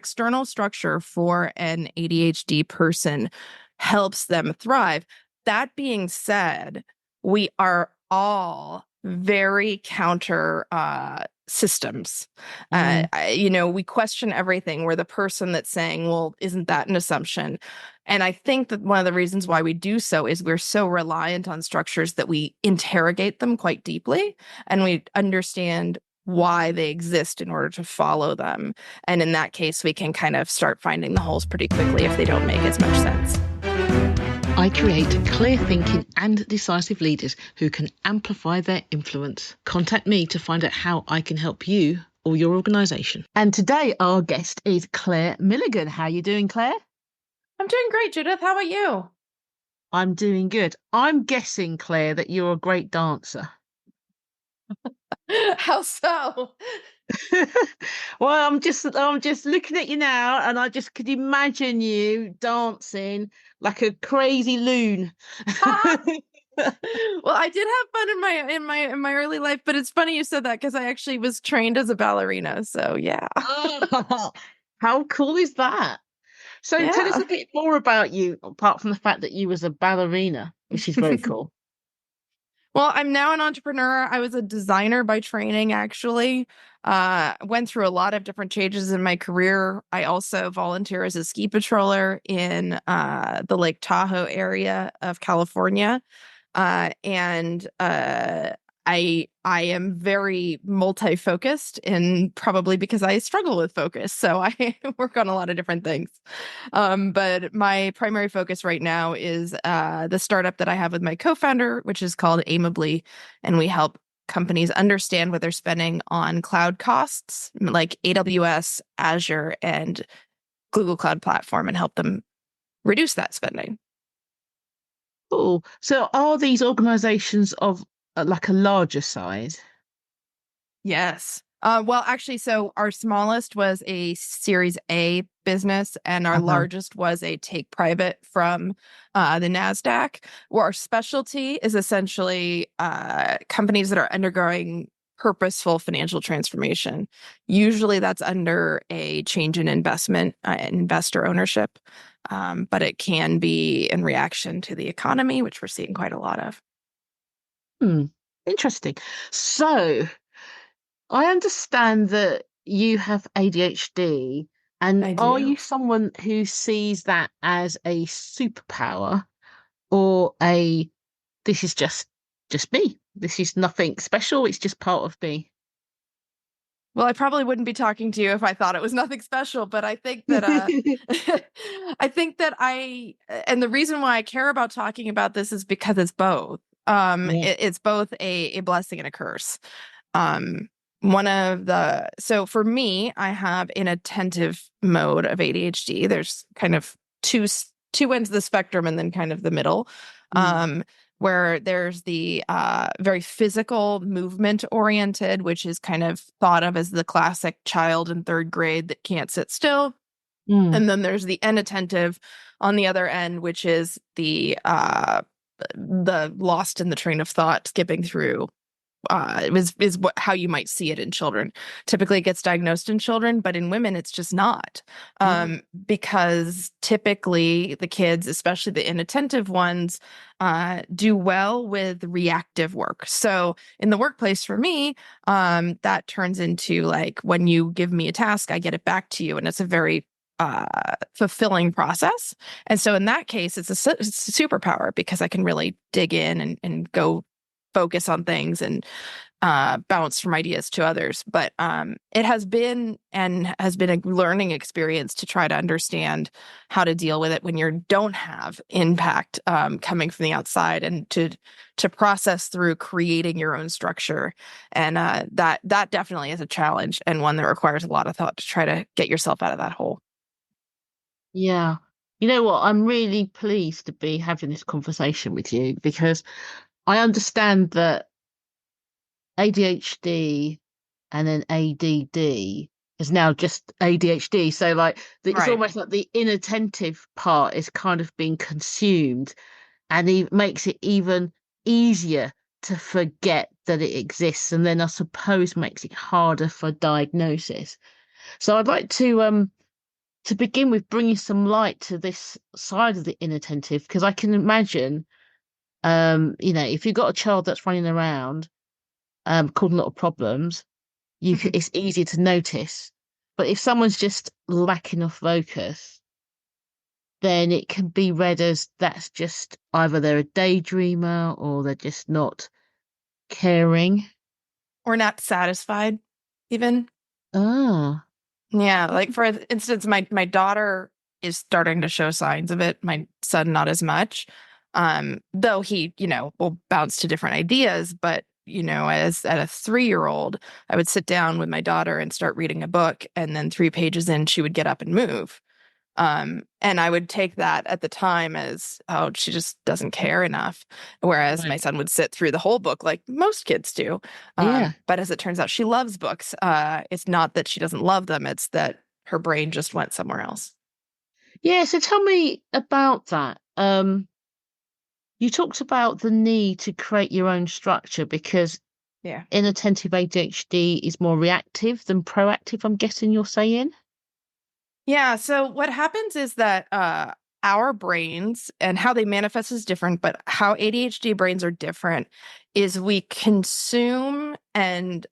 external structure for an ADHD person helps them thrive. That being said, we are all very counter systems. We question everything. We're the person that's saying, well, isn't that an assumption? And I think that one of the reasons why we do so is we're so reliant on structures that we interrogate them quite deeply, and we understand why they exist in order to follow them. And in that case, we can kind of start finding the holes pretty quickly if they don't make as much sense. I create clear thinking and decisive leaders who can amplify their influence. Contact me to find out how I can help you or your organisation. And today our guest is Claire Milligan. How are you doing, Claire? I'm doing great, Judith. How about you? I'm doing good. I'm guessing, Claire, that you're a great dancer. How so? Well, I'm just looking at you now, and I just could imagine you dancing like a crazy loon. Well, I did have fun in my early life, but it's funny you said that because I actually was trained as a ballerina. So yeah. Oh, how cool is that? So tell us a bit more about you, apart from the fact that you was a ballerina, which is very cool. Well, I'm now an entrepreneur. I was a designer by training, actually. Went through a lot of different changes in my career. I also volunteer as a ski patroller in the Lake Tahoe area of California. And I am very multi-focused, and probably because I struggle with focus. So I work on a lot of different things. But my primary focus right now is the startup that I have with my co-founder, which is called Aimably. And we help companies understand what they're spending on cloud costs like AWS, Azure, and Google Cloud Platform, and help them reduce that spending. Cool. So are these organizations of like a larger size? Yes. Well, actually, so our smallest was a Series A business, and our largest was a take private from the NASDAQ, where our specialty is essentially companies that are undergoing purposeful financial transformation. Usually that's under a change in investment, investor ownership, but it can be in reaction to the economy, which we're seeing quite a lot of. Interesting. So I understand that you have ADHD, and are you someone who sees that as a superpower, or this is just me? This is nothing special. It's just part of me. Well, I probably wouldn't be talking to you if I thought it was nothing special, but I think that and the reason why I care about talking about this is because it's both. It's both a blessing and a curse. So for me, I have inattentive mode of ADHD. There's kind of two ends of the spectrum, and then kind of the middle. Where there's the very physical, movement oriented, which is kind of thought of as the classic child in third grade that can't sit still. And then there's the inattentive on the other end, which is the lost in the train of thought, skipping through. How you might see it in children. Typically it gets diagnosed in children, but in women it's just not, because typically the kids, especially the inattentive ones, do well with reactive work. So in the workplace for me, that turns into like, when you give me a task, I get it back to you, and it's a very fulfilling process. And so in that case, it's a superpower, because I can really dig in and go focus on things and bounce from ideas to others. But it has been a learning experience to try to understand how to deal with it when you don't have impact coming from the outside, and to process through creating your own structure. And that definitely is a challenge, and one that requires a lot of thought to try to get yourself out of that hole. Yeah. You know what? I'm really pleased to be having this conversation with you, because I understand that ADHD and then ADD is now just ADHD. So it's almost like the inattentive part is kind of being consumed, and it makes it even easier to forget that it exists, and then I suppose makes it harder for diagnosis. So I'd like to to begin with, bringing some light to this side of the inattentive, because I can imagine, if you've got a child that's running around, causing a lot of problems, it's easier to notice. But if someone's just lacking of focus, then it can be read as that's just either they're a daydreamer or they're just not caring. Or not satisfied, even. Ah. Yeah, like for instance, my daughter is starting to show signs of it. My son, not as much. Though he, will bounce to different ideas, but as at a 3-year-old, I would sit down with my daughter and start reading a book, and then 3 pages in, she would get up and move. And I would take that at the time as, oh, she just doesn't care enough. Whereas my Right. son would sit through the whole book like most kids do. Yeah. But as it turns out, she loves books. It's not that she doesn't love them, it's that her brain just went somewhere else. Yeah, so tell me about that. You talked about the need to create your own structure because Yeah. inattentive ADHD is more reactive than proactive, I'm guessing you're saying. Yeah. So what happens is that our brains and how they manifest is different, but how ADHD brains are different is we consume and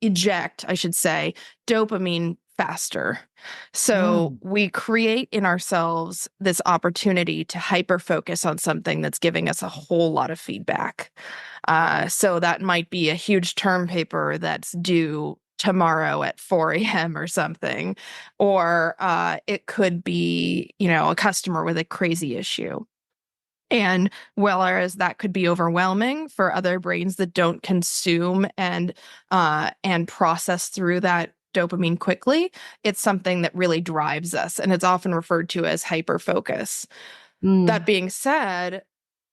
eject, I should say, dopamine faster. So Mm. we create in ourselves this opportunity to hyper focus on something that's giving us a whole lot of feedback. So that might be a huge term paper that's due tomorrow at 4 a.m. or something, or it could be, a customer with a crazy issue. And whereas that could be overwhelming for other brains that don't consume and process through that dopamine quickly, it's something that really drives us, and it's often referred to as hyperfocus. That Mm. being said,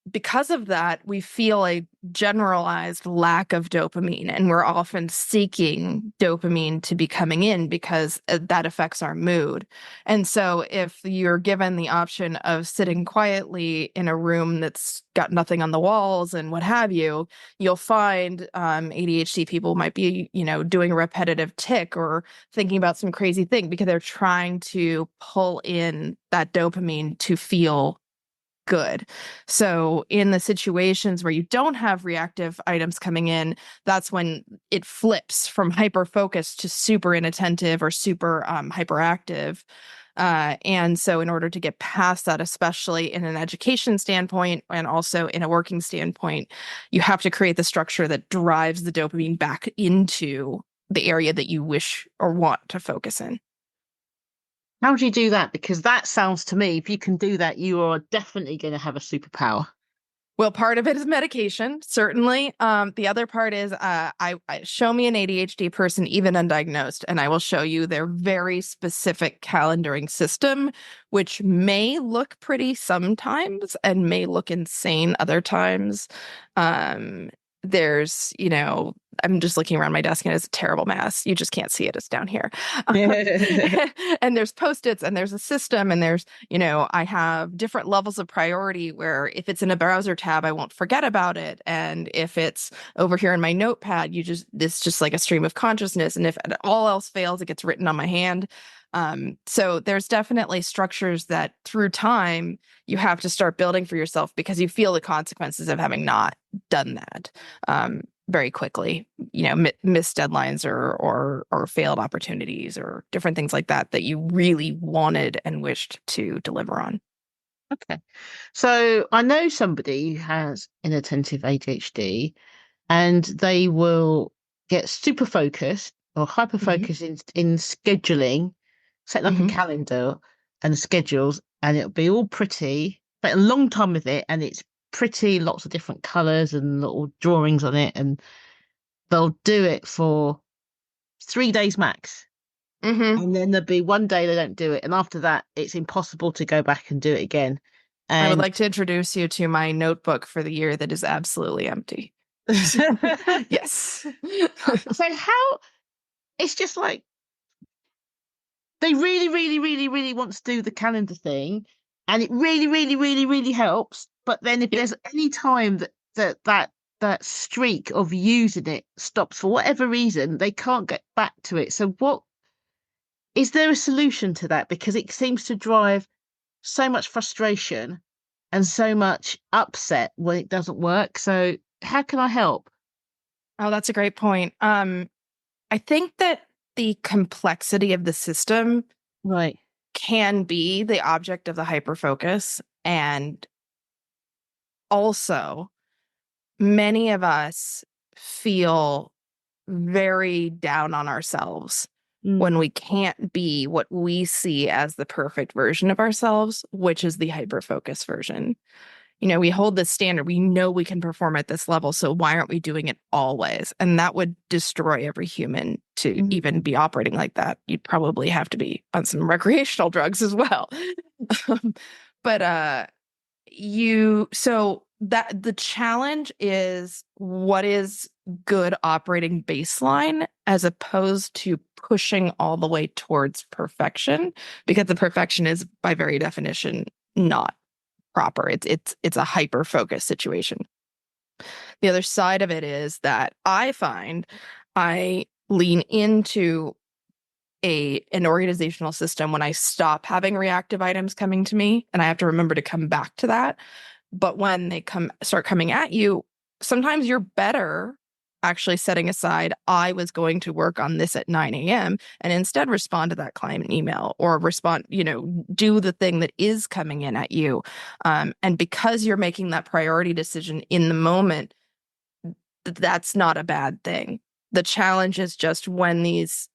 because of that, we feel a generalized lack of dopamine, and we're often seeking dopamine to be coming in because that affects our mood. And so, if you're given the option of sitting quietly in a room that's got nothing on the walls and what have you, you'll find ADHD people might be, doing a repetitive tick or thinking about some crazy thing because they're trying to pull in that dopamine to feel good. So in the situations where you don't have reactive items coming in, that's when it flips from hyper focus to super inattentive or super hyperactive. And so in order to get past that, especially in an education standpoint and also in a working standpoint, you have to create the structure that drives the dopamine back into the area that you wish or want to focus in. How do you do that? Because that sounds to me, if you can do that, you are definitely going to have a superpower. Well, part of it is medication, certainly. The other part is I show me an ADHD person, even undiagnosed, and I will show you their very specific calendaring system, which may look pretty sometimes and may look insane other times. There's, I'm just looking around my desk and it's a terrible mess. You just can't see it. It's down here. And there's Post-its and there's a system and there's, I have different levels of priority where if it's in a browser tab, I won't forget about it. And if it's over here in my notepad, it's just like a stream of consciousness. And if all else fails, it gets written on my hand. So there's definitely structures that through time you have to start building for yourself because you feel the consequences of having not done that very quickly. Missed deadlines or failed opportunities or different things like that you really wanted and wished to deliver on. Okay. So I know somebody who has inattentive ADHD and they will get super focused or hyper Mm-hmm. focused in scheduling, setting up a Mm-hmm. calendar and the schedules, and it'll be all pretty. Spent a long time with it, and it's pretty, lots of different colours and little drawings on it, and they'll do it for 3 days max. Mm-hmm. And then there'll be one day they don't do it, and after that, it's impossible to go back and do it again. I would And like to introduce you to my notebook for the year that is absolutely empty. so Yes. how it's just like they really, really, really, really want to do the calendar thing, and it really, really, really, really helps. But then if Yep. there's any time that streak of using it stops for whatever reason, they can't get back to it. So is there a solution to that? Because it seems to drive so much frustration and so much upset when it doesn't work. So how can I help? Oh, that's a great point. I think that the complexity of the system Right. can be the object of the hyperfocus. And also, many of us feel very down on ourselves when Mm. we can't be what we see as the perfect version of ourselves, which is the hyperfocus version. We hold this standard. We know we can perform at this level. So why aren't we doing it always? And that would destroy every human to even Mm. be operating like that. You'd probably have to be on some recreational drugs as well. Um, but so that the challenge is what is good operating baseline as opposed to pushing all the way towards perfection, because the perfection is by very definition not proper. It's a hyper focus situation. The other side of it is that I find I lean into an organizational system when I stop having reactive items coming to me, and I have to remember to come back to that. But when they start coming at you, sometimes you're better actually setting aside, I was going to work on this at 9 a.m. and instead respond to that client email or do the thing that is coming in at you. And because you're making that priority decision in the moment, that's not a bad thing. The challenge is just when these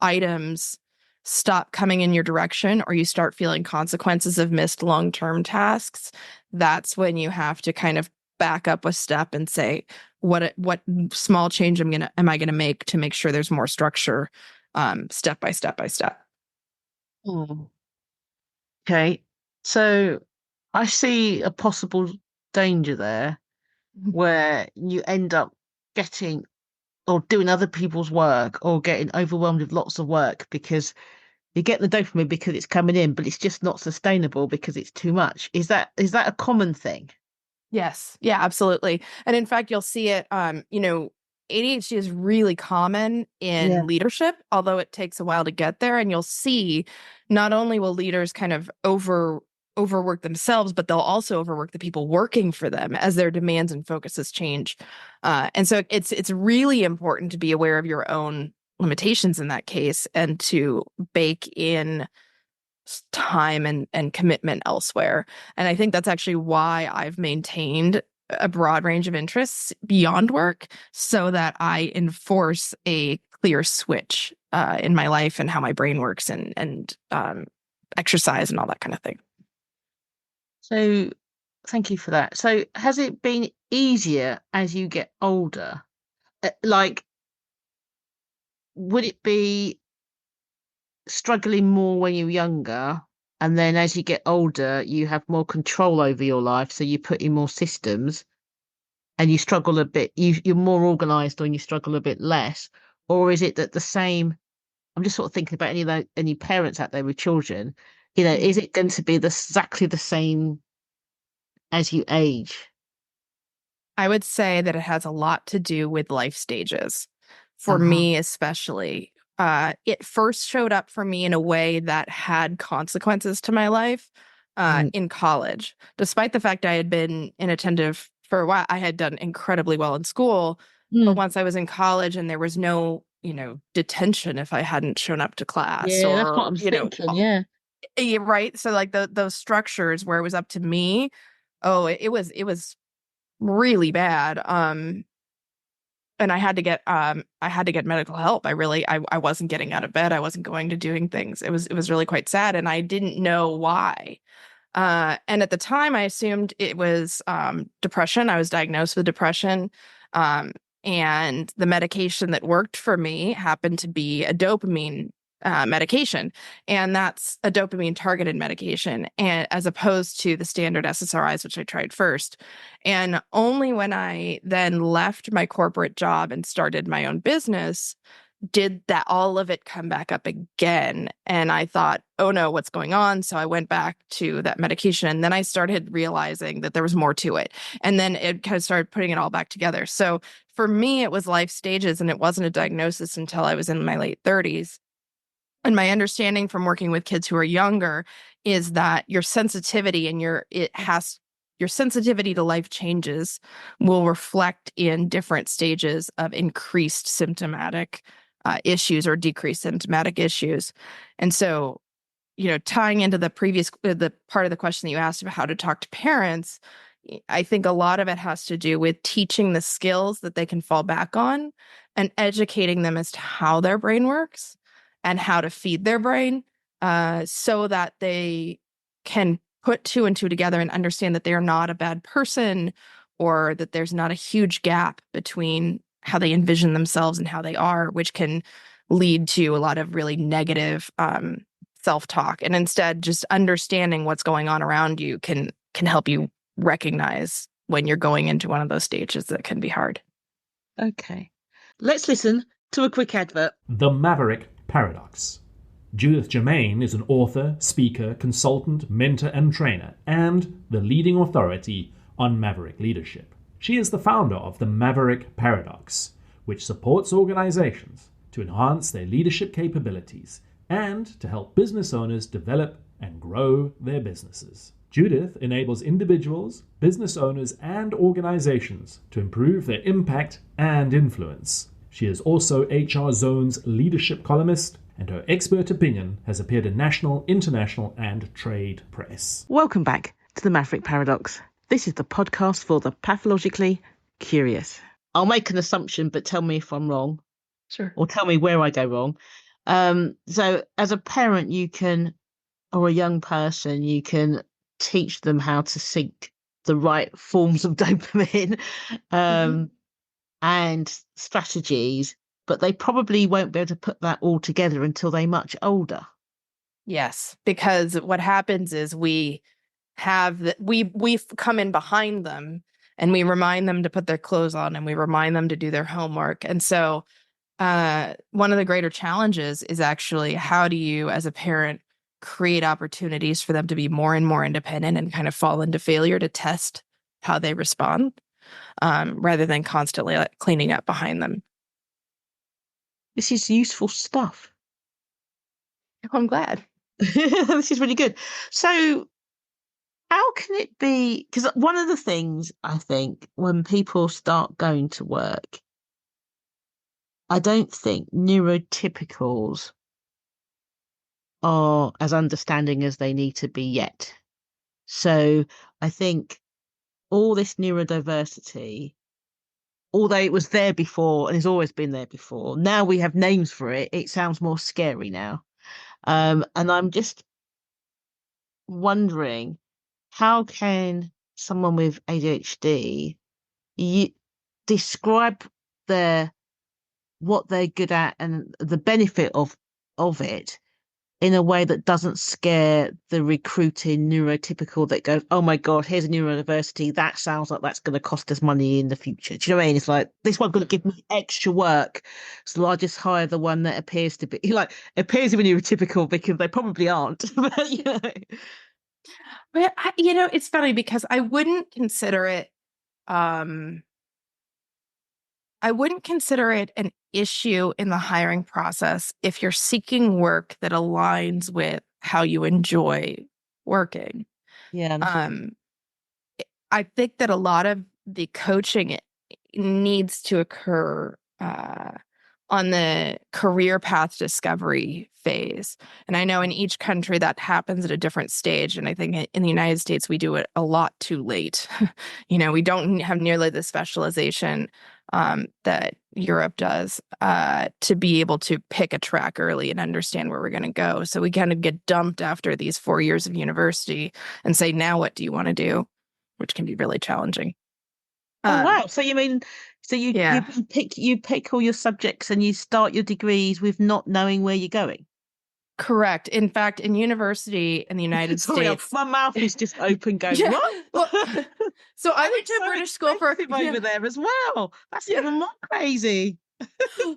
items stop coming in your direction or you start feeling consequences of missed long-term tasks, that's when you have to kind of back up a step and say, what small change am I gonna make to make sure there's more structure, step by step by step. Mm. Okay. So I see a possible danger there where you end up getting or doing other people's work or getting overwhelmed with lots of work because you get the dopamine because it's coming in, but it's just not sustainable because it's too much. Is that a common thing? Yes. Yeah, absolutely. And in fact, you'll see it, ADHD is really common Yeah. in leadership, although it takes a while to get there. And you'll see not only will leaders kind of overwork themselves, but they'll also overwork the people working for them as their demands and focuses change. And so it's really important to be aware of your own limitations in that case and to bake in time and commitment elsewhere. And I think that's actually why I've maintained a broad range of interests beyond work so that I enforce a clear switch in my life and how my brain works and exercise and all that kind of thing. So thank you for that. So has it been easier as you get older? Like, would it be struggling more when you're younger? And then as you get older, you have more control over your life. So you put in more systems and you struggle a bit, you're more organized or you struggle a bit less? Or is it that the same? I'm just sort of thinking about any parents out there with children. Mm. Is it going to be exactly the same as you age? I would say that it has a lot to do with life stages. For Uh-huh. me, especially, it first showed up for me in a way that had consequences to my life Right. in college. Despite the fact I had been inattentive for a while, I had done incredibly well in school. But Mm. once I was in college and there was no, detention if I hadn't shown up to class Yeah, that's what or, I'm thinking. Yeah. right. So like those structures where it was up to me, oh, it was really bad. And I had to get medical help. I wasn't getting out of bed. I wasn't going to doing things. It was really quite sad and I didn't know why. And at the time I assumed it was depression. I was diagnosed with depression. Um, and the medication that worked for me happened to be a dopamine medication. And that's a dopamine targeted medication, and as opposed to the standard SSRIs, which I tried first. And only when I then left my corporate job and started my own business did that all of it come back up again. And I thought, oh no, what's going on? So I went back to that medication and then I started realizing that there was more to it. And then it kind of started putting it all back together. So for me, it was life stages and it wasn't a diagnosis until I was in my late 30s. And my understanding from working with kids who are younger is that your sensitivity and your sensitivity to life changes will reflect in different stages of increased symptomatic issues or decreased symptomatic issues. And so, tying into the part of the question that you asked about how to talk to parents, I think a lot of it has to do with teaching the skills that they can fall back on and educating them as to how their brain works and how to feed their brain, so that they can put two and two together and understand that they are not a bad person, or that there's not a huge gap between how they envision themselves and how they are, which can lead to a lot of really negative self-talk. And instead, just understanding what's going on around you can help you recognize when you're going into one of those stages that can be hard. Okay. Let's listen to a quick advert. The Maverick Paradox. Judith Germain is an author, speaker, consultant, mentor, and trainer, and the leading authority on Maverick leadership. She is the founder of the Maverick Paradox, which supports organizations to enhance their leadership capabilities and to help business owners develop and grow their businesses. Judith enables individuals, business owners, and organizations to improve their impact and influence. She is also HR Zone's leadership columnist, and her expert opinion has appeared in national, international, and trade press. Welcome back to the Maverick Paradox. This is the podcast for the pathologically curious. I'll make an assumption, but tell me if I'm wrong. Sure. Or tell me where I go wrong. So as a parent, or a young person, you can teach them how to seek the right forms of dopamine and strategies, but they probably won't be able to put that all together until they're much older. Yes, because what happens is we come in behind them and we remind them to put their clothes on and we remind them to do their homework. And so one of the greater challenges is actually, how do you, as a parent, create opportunities for them to be more and more independent and kind of fall into failure to test how they respond, rather than constantly cleaning up behind them. This is useful stuff. I'm glad. This is really good. So how can it be? Because one of the things I think when people start going to work, I don't think neurotypicals are as understanding as they need to be yet. So I think all this neurodiversity, although it was there before and has always been there before, now we have names for it. It sounds more scary now. And I'm just wondering, how can someone with ADHD describe what they're good at and the benefit of it in a way that doesn't scare the recruiting neurotypical that goes, oh my God, here's a neurodiversity. That sounds like that's going to cost us money in the future. Do you know what I mean? It's like, this one's going to give me extra work. So I'll just hire the one that appears to be appears to be neurotypical, because they probably aren't. But, you know. But it's funny because I wouldn't consider it an issue in the hiring process if you're seeking work that aligns with how you enjoy working. Yeah. I think that a lot of the coaching needs to occur on the career path discovery phase. And I know in each country that happens at a different stage. And I think in the United States, we do it a lot too late. We don't have nearly the specialization that Europe does to be able to pick a track early and understand where we're going to go. So we kind of get dumped after these 4 years of university and say, now what do you want to do? Which can be really challenging. Oh, wow. So you mean, you pick all your subjects and you start your degrees with not knowing where you're going? Correct. In fact, in university in the United States, my mouth is just open going, what? Well, so I went to a British school for over there as well. That's even more crazy.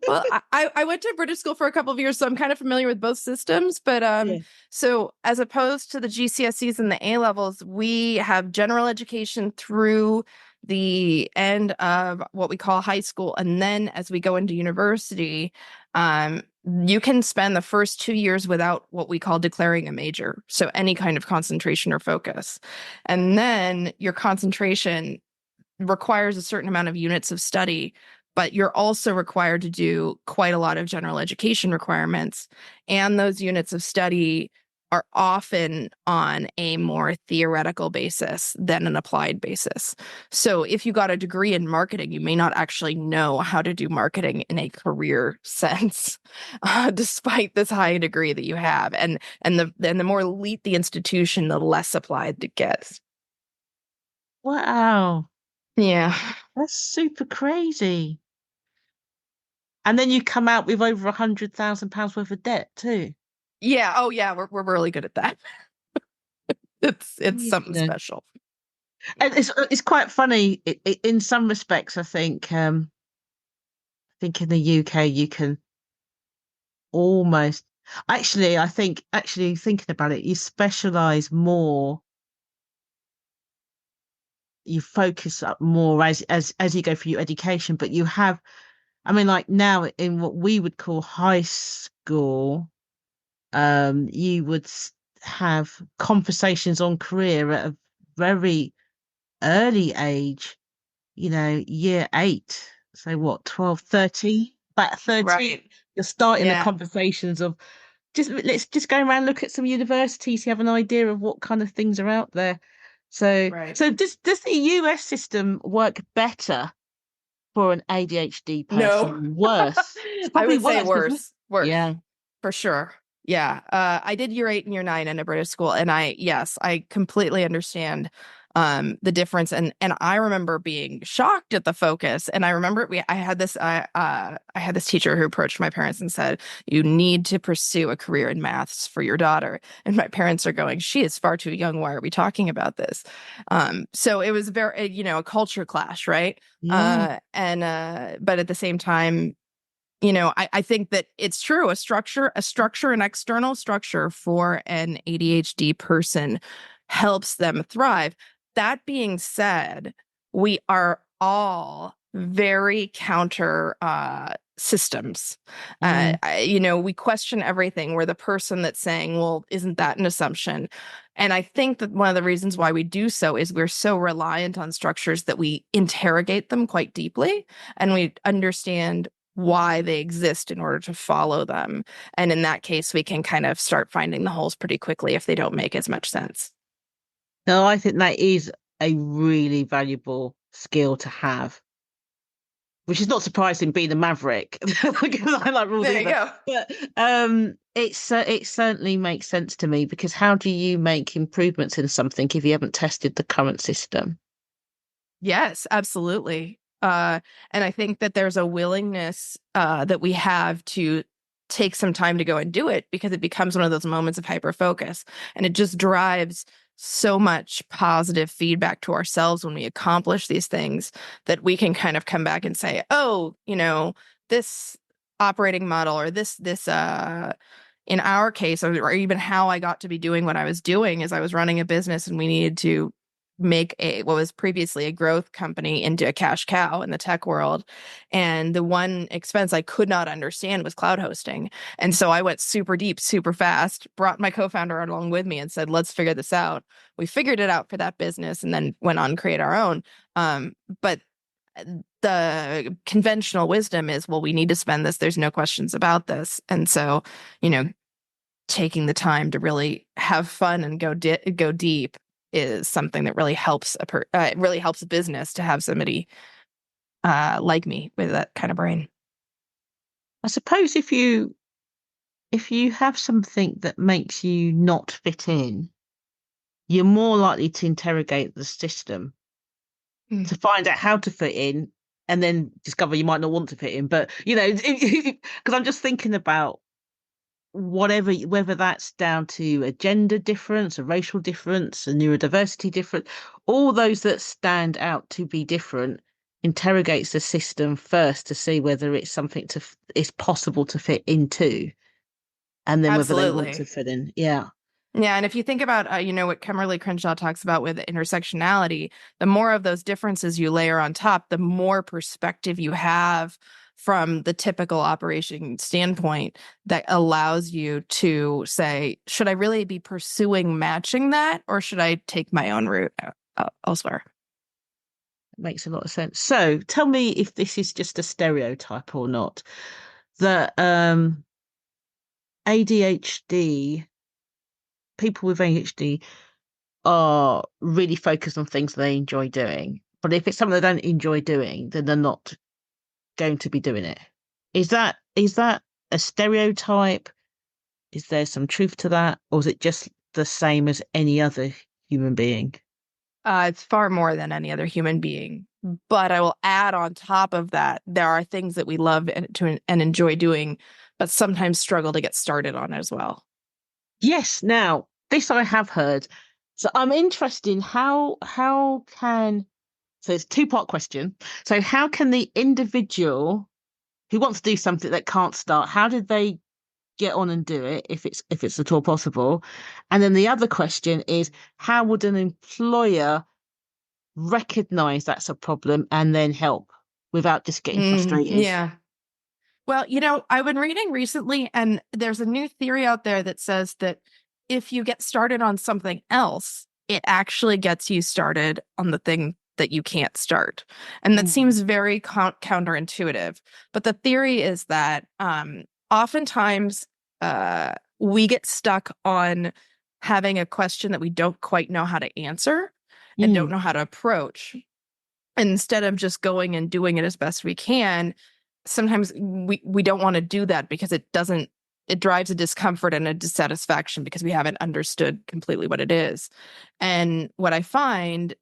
Well, I went to British school for a couple of years, so I'm kind of familiar with both systems. But so as opposed to the GCSEs and the A levels, we have general education through the end of what we call high school, and then as we go into university, you can spend the first 2 years without what we call declaring a major, so any kind of concentration or focus. And then your concentration requires a certain amount of units of study, but you're also required to do quite a lot of general education requirements. And those units of study are often on a more theoretical basis than an applied basis. So if you got a degree in marketing, you may not actually know how to do marketing in a career sense, despite this high degree that you have. And the more elite the institution, the less applied it gets. Wow. Yeah. That's super crazy. And then you come out with over £100,000 worth of debt too. Yeah. Oh, yeah. We're really good at that. It's something special. And it's quite funny in some respects. I think in the UK you can almost I think actually thinking about it, you specialize more, you focus up more as you go through your education, but you have, I mean, like now in what we would call high school, you would have conversations on career at a very early age, year 8. So what, 12, 13? About 13, Right. you're starting the Yeah. conversations of let's just go around, look at some universities, you have an idea of what kind of things are out there. So Right. so does the US system work better for an ADHD No. person? Worse? It's I probably would say worse, isn't it? worse. Worse. Yeah. For sure. Yeah. I did year 8 and year 9 in a British school, and I completely understand the difference. And I remember being shocked at the focus. And I remember I had this teacher who approached my parents and said, "You need to pursue a career in maths for your daughter." And my parents are going, "She is far too young. Why are we talking about this?" So it was very, a culture clash, right? Yeah. But at the same time, I think that it's true. A structure, an external structure for an ADHD person helps them thrive. That being said, we are all very counter systems. Mm. We question everything. We're the person that's saying, well, isn't that an assumption? And I think that one of the reasons why we do so is we're so reliant on structures that we interrogate them quite deeply, and we understand why they exist in order to follow them. And in that case, we can kind of start finding the holes pretty quickly if they don't make as much sense. No, I think that is a really valuable skill to have, which is not surprising being a maverick because I like rules There you either. go. But it certainly makes sense to me, because how do you make improvements in something if you haven't tested the current system? Yes, absolutely. And I think that there's a willingness that we have to take some time to go and do it, because it becomes one of those moments of hyper focus, and it just drives so much positive feedback to ourselves when we accomplish these things, that we can kind of come back and say, oh, this operating model, or this in our case, or even how I got to be doing what I was doing, is I was running a business and we needed to make what was previously a growth company into a cash cow in the tech world. And the one expense I could not understand was cloud hosting. And so I went super deep, super fast, brought my co-founder along with me and said, let's figure this out. We figured it out for that business and then went on to create our own. But the conventional wisdom is, well, we need to spend this. There's no questions about this. And so, taking the time to really have fun and go deep is something that really helps really helps a business to have somebody like me with that kind of brain. I suppose if you have something that makes you not fit in, you're more likely to interrogate the system to find out how to fit in, and then discover you might not want to fit in. But because I'm just thinking about whether that's down to a gender difference, a racial difference, a neurodiversity difference, all those that stand out to be different, interrogates the system first to see whether it's something it's possible to fit into, and then whether they want to Absolutely. fit in. Yeah. Yeah, and if you think about, what Kimberly Crenshaw talks about with intersectionality, the more of those differences you layer on top, the more perspective you have from the typical operation standpoint that allows you to say, should I really be pursuing matching that, or should I take my own route elsewhere? Makes a lot of sense. So tell me if this is just a stereotype or not. That ADHD, people with ADHD are really focused on things they enjoy doing. But if it's something they don't enjoy doing, then they're not going to be doing it. Is that a stereotype? Is there some truth to that? Or is it just the same as any other human being? It's far more than any other human being. But I will add on top of that, there are things that we love and enjoy doing, but sometimes struggle to get started on as well. Yes, now this I have heard. So I'm interested in how can so it's a two-part question. So how can the individual who wants to do something that can't start, how did they get on and do it if it's at all possible? And then the other question is how would an employer recognize that's a problem and then help without just getting frustrated? Yeah. Well, I've been reading recently, and there's a new theory out there that says that if you get started on something else, it actually gets you started on the thing that you can't start. And that seems very counterintuitive. But the theory is that oftentimes we get stuck on having a question that we don't quite know how to answer and don't know how to approach. And instead of just going and doing it as best we can, sometimes we don't want to do that because it drives a discomfort and a dissatisfaction because we haven't understood completely what it is. And what I find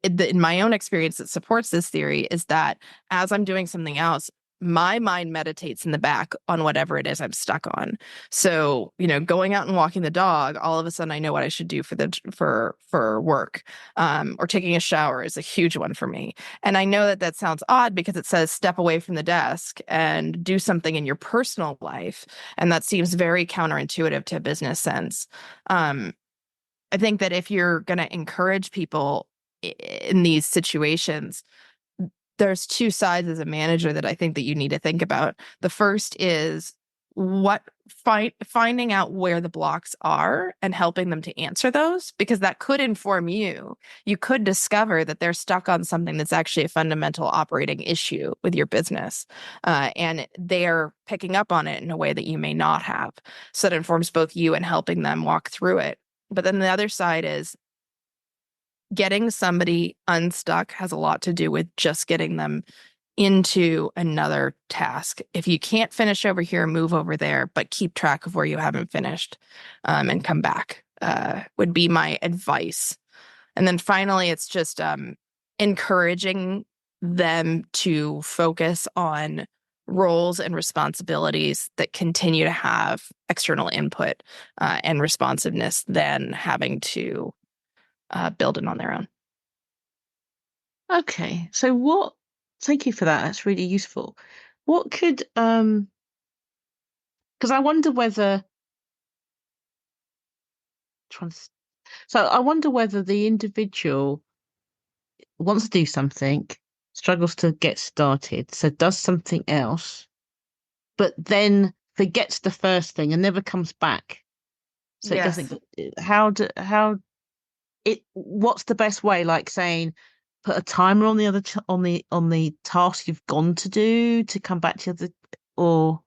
in my own experience that supports this theory is that as I'm doing something else, my mind meditates in the back on whatever it is I'm stuck on. So, going out and walking the dog, all of a sudden I know what I should do for work. Or taking a shower is a huge one for me. And I know that sounds odd because it says step away from the desk and do something in your personal life. And that seems very counterintuitive to a business sense. I think that if you're going to encourage people in these situations, there's two sides as a manager that I think that you need to think about. The first is finding out where the blocks are and helping them to answer those, because that could inform you. You could discover that they're stuck on something that's actually a fundamental operating issue with your business. And they're picking up on it in a way that you may not have. So that informs both you and helping them walk through it. But then the other side is getting somebody unstuck has a lot to do with just getting them into another task. If you can't finish over here, move over there, but keep track of where you haven't finished, and come back, would be my advice. And then finally, it's just encouraging them to focus on roles and responsibilities that continue to have external input and responsiveness than having to build it on their own. Okay, thank you for that. That's really useful. What could, because I wonder whether, so I wonder whether the individual wants to do something, struggles to get started, so does something else, but then forgets the first thing and never comes back. So it doesn't, what's the best way? Like saying, put a timer on the other on the task you've gone to do to come back to or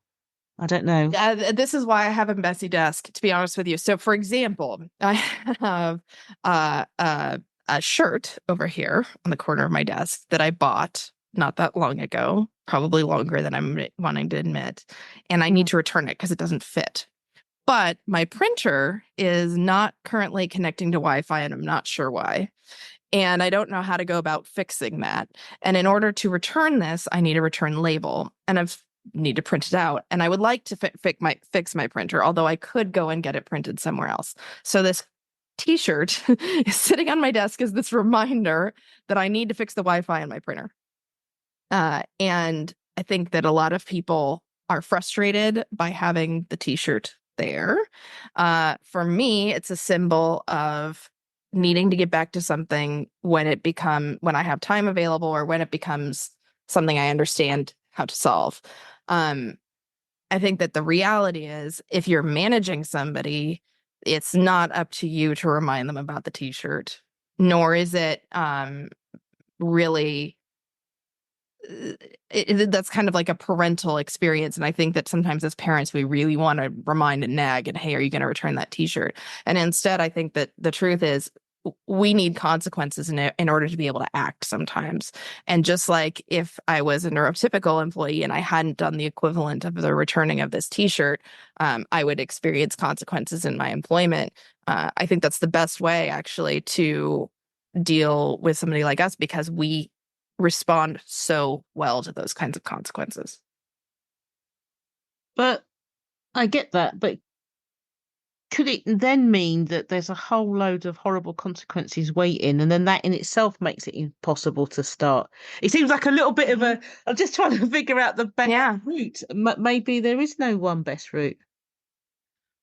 I don't know. This is why I have a messy desk, to be honest with you. So, for example, I have a shirt over here on the corner of my desk that I bought not that long ago, probably longer than I'm wanting to admit, and I need to return it because it doesn't fit. But my printer is not currently connecting to Wi-Fi, and I'm not sure why. And I don't know how to go about fixing that. And in order to return this, I need a return label, and I need to print it out. And I would like to fix my printer, although I could go and get it printed somewhere else. So this T-shirt is sitting on my desk as this reminder that I need to fix the Wi-Fi in my printer. And I think that a lot of people are frustrated by having the T-shirt there. For me, it's a symbol of needing to get back to something when I have time available, or when it becomes something I understand how to solve. I think that the reality is, if you're managing somebody, it's not up to you to remind them about the t-shirt, nor is it really that's kind of like a parental experience. And I think that sometimes as parents, we really want to remind and nag and, hey, are you going to return that t-shirt? And instead, I think that the truth is, we need consequences in order to be able to act sometimes. And just like if I was a neurotypical employee and I hadn't done the equivalent of the returning of this t-shirt, I would experience consequences in my employment. I think that's the best way, actually, to deal with somebody like us, because we respond so well to those kinds of consequences. But I get that, but could it then mean that there's a whole load of horrible consequences waiting, and then that in itself makes it impossible to start? It seems like a little bit of a, I'm just trying to figure out the best route. Maybe there is no one best route.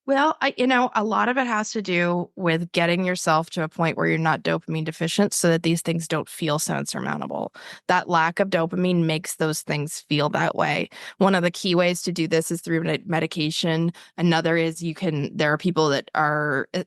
Well, a lot of it has to do with getting yourself to a point where you're not dopamine deficient, so that these things don't feel so insurmountable. That lack of dopamine makes those things feel that way. One of the key ways to do this is through medication. Another is there are people that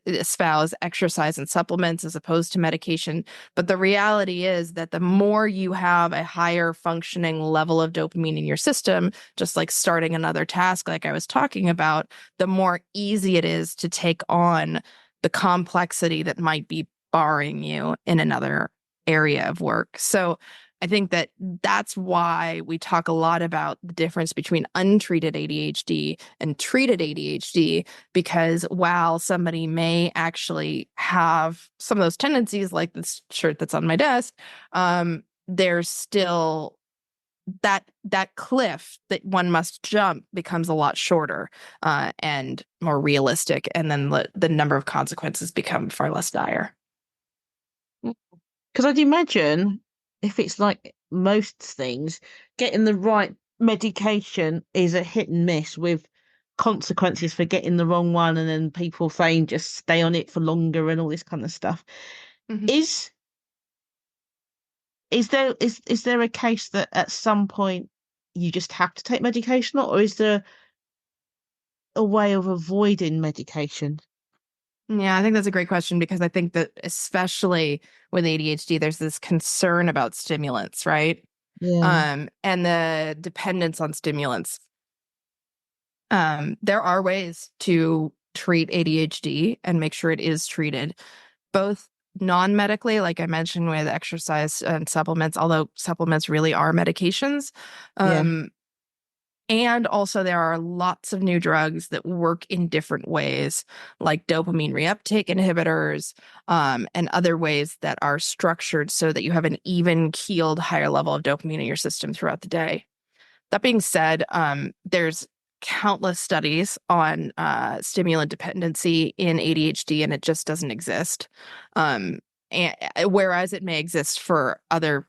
espouse exercise and supplements as opposed to medication. But the reality is that the more you have a higher functioning level of dopamine in your system, just like starting another task, like I was talking about, the more easy it is to take on the complexity that might be barring you in another area of work. So I think that that's why we talk a lot about the difference between untreated ADHD and treated ADHD, because while somebody may actually have some of those tendencies, like this shirt that's on my desk, there's still that cliff that one must jump becomes a lot shorter and more realistic, and then the number of consequences become far less dire. Because I'd imagine, if it's like most things, getting the right medication is a hit and miss, with consequences for getting the wrong one, and then people saying just stay on it for longer and all this kind of stuff. Mm-hmm. Is there a case that at some point you just have to take medication, or is there a way of avoiding medication? Yeah, I think that's a great question, because I think that especially with ADHD, there's this concern about stimulants, right? Yeah. And the dependence on stimulants. There are ways to treat ADHD and make sure it is treated, both non-medically, like I mentioned, with exercise and supplements, although supplements really are medications. Yeah. And also there are lots of new drugs that work in different ways, like dopamine reuptake inhibitors, and other ways that are structured so that you have an even keeled higher level of dopamine in your system throughout the day. That being said, there's countless studies on stimulant dependency in ADHD, and it just doesn't exist. And whereas it may exist for other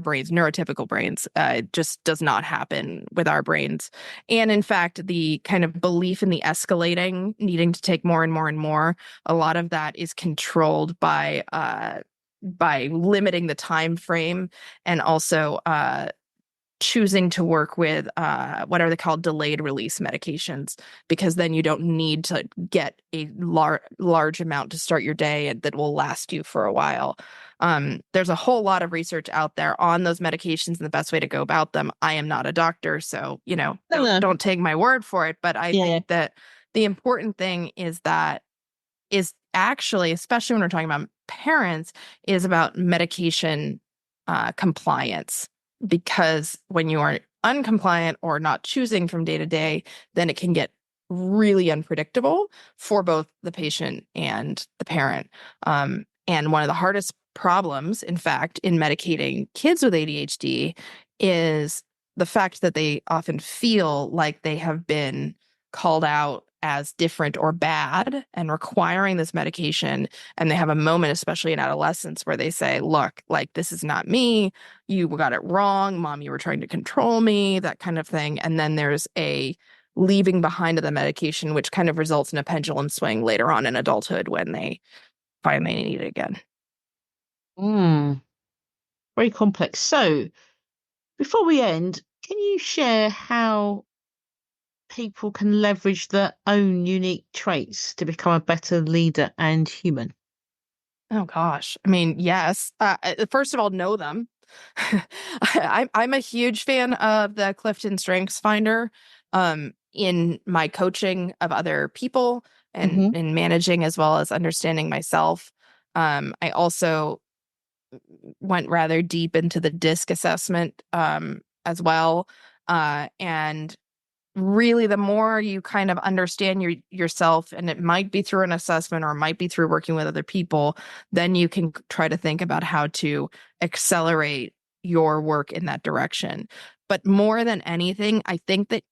brains, neurotypical brains, it just does not happen with our brains. And in fact, the kind of belief in the escalating, needing to take more and more and more, a lot of that is controlled by limiting the time frame, and also choosing to work with what are they called, delayed release medications, because then you don't need to get a large amount to start your day that will last you for a while. There's a whole lot of research out there on those medications and the best way to go about them. I am not a doctor, so don't take my word for it, but I think that the important thing is actually, especially when we're talking about parents, is about medication compliance. Because when you are uncompliant or not choosing from day to day, then it can get really unpredictable for both the patient and the parent. And one of the hardest problems, in fact, in medicating kids with ADHD is the fact that they often feel like they have been called out as different or bad and requiring this medication. And they have a moment, especially in adolescence, where they say, look, like, this is not me. You got it wrong. Mom, you were trying to control me, that kind of thing. And then there's a leaving behind the medication, which kind of results in a pendulum swing later on in adulthood when they find they need it again. Very complex. So, before we end, can you share how people can leverage their own unique traits to become a better leader and human? Oh gosh. I mean, yes. First of all, know them. I'm a huge fan of the Clifton Strengths Finder in my coaching of other people and in managing as well as understanding myself. I also went rather deep into the DISC assessment as well. And really, the more you kind of understand yourself, and it might be through an assessment or it might be through working with other people, then you can try to think about how to accelerate your work in that direction. But more than anything, I think that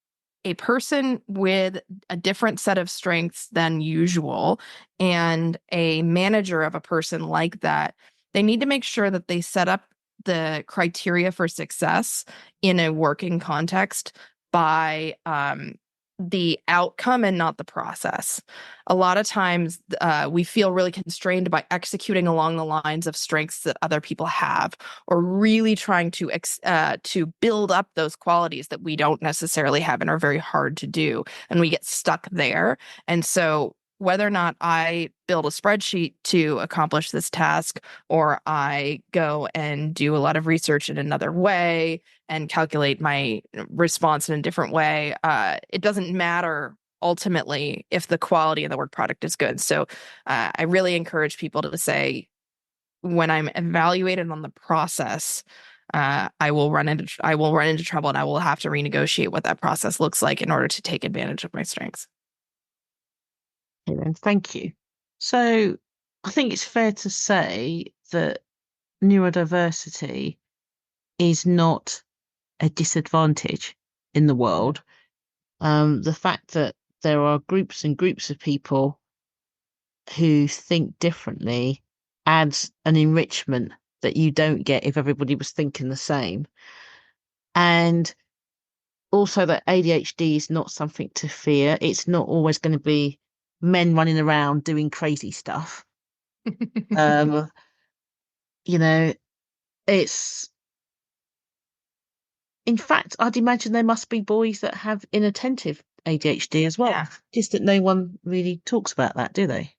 a person with a different set of strengths than usual and a manager of a person like that, they need to make sure that they set up the criteria for success in a working context by the outcome and not the process. A lot of times we feel really constrained by executing along the lines of strengths that other people have, or really trying to build up those qualities that we don't necessarily have and are very hard to do. And we get stuck there. And so whether or not I build a spreadsheet to accomplish this task, or I go and do a lot of research in another way and calculate my response in a different way, it doesn't matter ultimately if the quality of the work product is good. So I really encourage people to say, when I'm evaluated on the process, I will run into trouble, and I will have to renegotiate what that process looks like in order to take advantage of my strengths. Okay, then, thank you. So, I think it's fair to say that neurodiversity is not a disadvantage in the world. The fact that there are groups and groups of people who think differently adds an enrichment that you don't get if everybody was thinking the same. And also that ADHD is not something to fear. It's not always going to be men running around doing crazy stuff. um, you know, it's in fact, I'd imagine there must be boys that have inattentive ADHD as well. Yeah. Just that no one really talks about that, do they?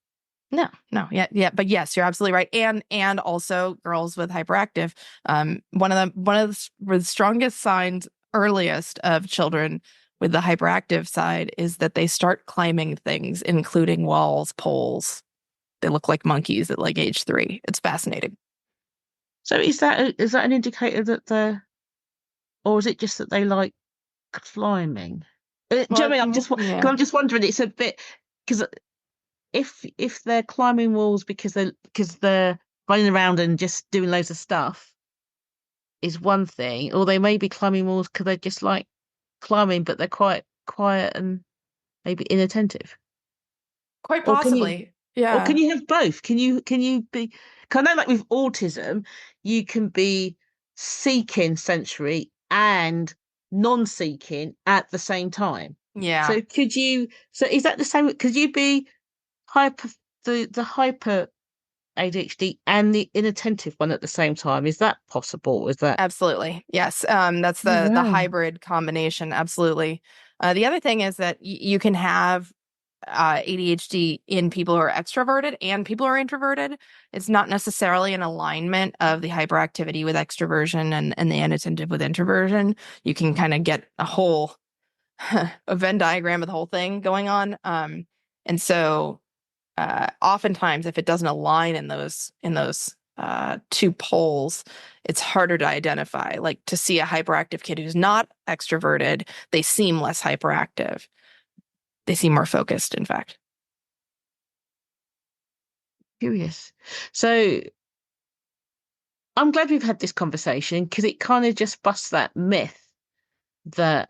No, yeah, but yes, you're absolutely right, and also girls with hyperactive. One of the strongest signs, earliest, of children with the hyperactive side is that they start climbing things, including walls, poles. They look like monkeys at like age 3. It's fascinating. So is that an indicator that they're, or is it just that they like climbing? Do you know what I mean? Yeah. I'm just wondering. It's a bit because if they're climbing walls because they're running around and just doing loads of stuff is one thing, or they may be climbing walls because they just like climbing, but they're quite quiet and maybe inattentive. Quite Or can you possibly. or can Yeah. you have both? Can you be? Cause I know, like with autism, you can be seeking sensory and non-seeking at the same time. Yeah. So could you? So is that the same? Could you be hyper the hyper ADHD and the inattentive one at the same time? Is that possible? Is that? Absolutely. Yes. That's Oh, the wow. hybrid combination. Absolutely. The other thing is that you can have ADHD in people who are extroverted and people who are introverted. It's not necessarily an alignment of the hyperactivity with extroversion and the inattentive with introversion. You can kind of get a whole a Venn diagram of the whole thing going on. And so oftentimes, if it doesn't align in those two poles, it's harder to identify. Like, to see a hyperactive kid who's not extroverted, they seem less hyperactive. They seem more focused, in fact. Curious. So I'm glad we've had this conversation because it kind of just busts that myth that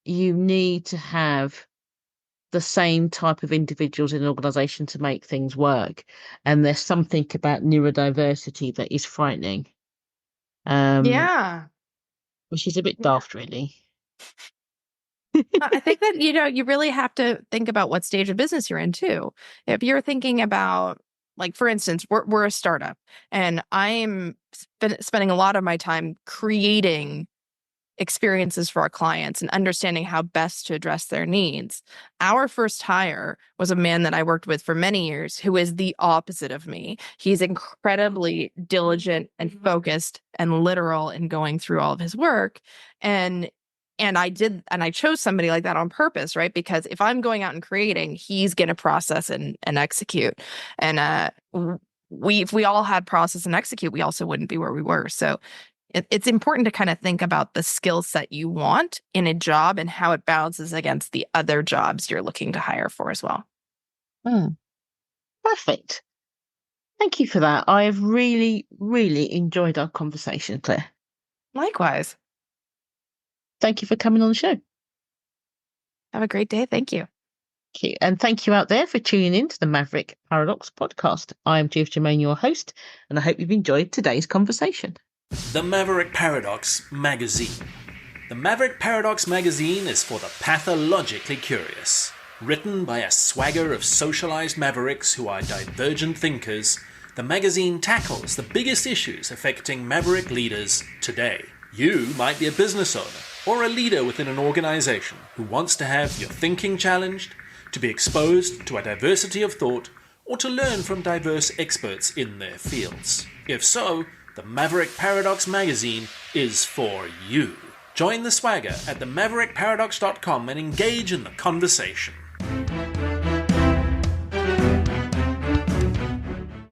you need to have the same type of individuals in an organization to make things work. And there's something about neurodiversity that is frightening, um, Yeah. which is a bit Yeah. daft, really. I think that, you really have to think about what stage of business you're in too. If you're thinking about, like, for instance, we're a startup and I'm spending a lot of my time creating experiences for our clients and understanding how best to address their needs. Our first hire was a man that I worked with for many years who is the opposite of me. He's incredibly diligent and focused and literal in going through all of his work. And I chose somebody like that on purpose, right? Because if I'm going out and creating, he's going to process and execute. And if we all had process and execute, we also wouldn't be where we were. So it's important to kind of think about the skill set you want in a job and how it balances against the other jobs you're looking to hire for as well. Perfect. Thank you for that. I have really, really enjoyed our conversation, Claire. Likewise. Thank you for coming on the show. Have a great day. Thank you. Thank you. And thank you out there for tuning in to the Maverick Paradox podcast. I am Judith Germain, your host, and I hope you've enjoyed today's conversation. The Maverick Paradox Magazine. The Maverick Paradox Magazine is for the pathologically curious. Written by a swagger of socialized mavericks who are divergent thinkers, the magazine tackles the biggest issues affecting maverick leaders today. You might be a business owner or a leader within an organization who wants to have your thinking challenged, to be exposed to a diversity of thought, or to learn from diverse experts in their fields. If so, the Maverick Paradox Magazine is for you. Join the swagger at themaverickparadox.com and engage in the conversation.